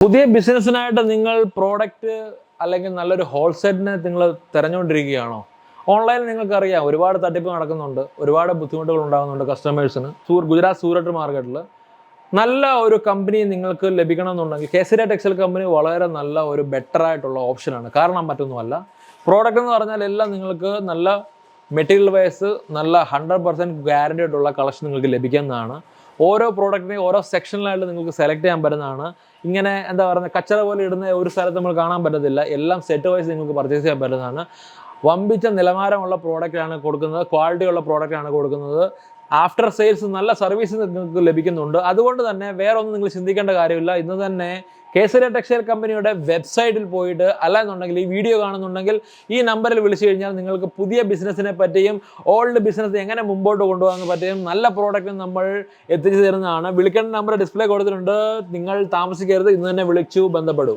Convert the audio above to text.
പുതിയ ബിസിനസ്സിനായിട്ട് നിങ്ങൾ പ്രോഡക്റ്റ് അല്ലെങ്കിൽ നല്ലൊരു ഹോൾസെയിലിനെ നിങ്ങൾ തിരഞ്ഞുകൊണ്ടിരിക്കുകയാണോ? ഓൺലൈനിൽ നിങ്ങൾക്കറിയാം ഒരുപാട് തട്ടിപ്പ് നടക്കുന്നുണ്ട്, ഒരുപാട് ബുദ്ധിമുട്ടുകൾ ഉണ്ടാകുന്നുണ്ട് കസ്റ്റമേഴ്സിന്. ഗുജറാത്ത് സൂരറ്റ് മാർക്കറ്റിൽ നല്ല ഒരു കമ്പനി നിങ്ങൾക്ക് ലഭിക്കണമെന്നുണ്ടെങ്കിൽ കേസരിയ ടെക്സ്റ്റൈൽ കമ്പനി വളരെ നല്ല ഒരു ബെറ്റർ ആയിട്ടുള്ള ഓപ്ഷനാണ്. കാരണം മറ്റൊന്നുമല്ല, പ്രോഡക്റ്റ് എന്ന് പറഞ്ഞാൽ എല്ലാം നിങ്ങൾക്ക് നല്ല മെറ്റീരിയൽ വൈസ് നല്ല 100% ഗ്യാരണ്ടി ആയിട്ടുള്ള കളക്ഷൻ നിങ്ങൾക്ക് ലഭിക്കുന്നതാണ്. ഓരോ പ്രോഡക്റ്റിനെയും ഓരോ സെക്ഷനിലായിട്ട് നിങ്ങൾക്ക് സെലക്ട് ചെയ്യാൻ പറ്റുന്നതാണ്. ഇങ്ങനെ എന്താ പറയുക, കച്ചറ പോലെ ഇടുന്ന ഒരു സ്ഥലത്ത് നമ്മൾ കാണാൻ പറ്റത്തില്ല. എല്ലാം സെറ്റ് വൈസ് നിങ്ങൾക്ക് പർച്ചേസ് ചെയ്യാൻ പറ്റുന്നതാണ്. വമ്പിച്ച നിലവാരമുള്ള പ്രോഡക്റ്റാണ് കൊടുക്കുന്നത്, ക്വാളിറ്റിയുള്ള പ്രോഡക്റ്റാണ് കൊടുക്കുന്നത്. ആഫ്റ്റർ സെയിൽസ് നല്ല സർവീസ് നിങ്ങൾക്ക് ലഭിക്കുന്നുണ്ട്. അതുകൊണ്ട് തന്നെ വേറെ ഒന്നും നിങ്ങൾ ചിന്തിക്കേണ്ട കാര്യമില്ല. ഇന്ന് തന്നെ കേസരിയ ടെക്സ്റ്റൈൽ കമ്പനിയുടെ വെബ്സൈറ്റിൽ പോയിട്ട്, അല്ലാന്നുണ്ടെങ്കിൽ ഈ വീഡിയോ കാണുന്നുണ്ടെങ്കിൽ ഈ നമ്പറിൽ വിളിച്ചു കഴിഞ്ഞാൽ നിങ്ങൾക്ക് പുതിയ ബിസിനസ്സിനെ പറ്റിയും ഓൾഡ് ബിസിനസ് എങ്ങനെ മുമ്പോട്ട് കൊണ്ടുപോകാൻ പറ്റിയും നല്ല പ്രോഡക്റ്റ് നമ്മൾ എത്തിച്ചു തരുന്നതാണ്. വിളിക്കേണ്ട നമ്പർ ഡിസ്പ്ലേ കൊടുത്തിട്ടുണ്ട്. നിങ്ങൾ താമസിക്കരുത്, ഇന്ന് തന്നെ വിളിച്ചു ബന്ധപ്പെടൂ.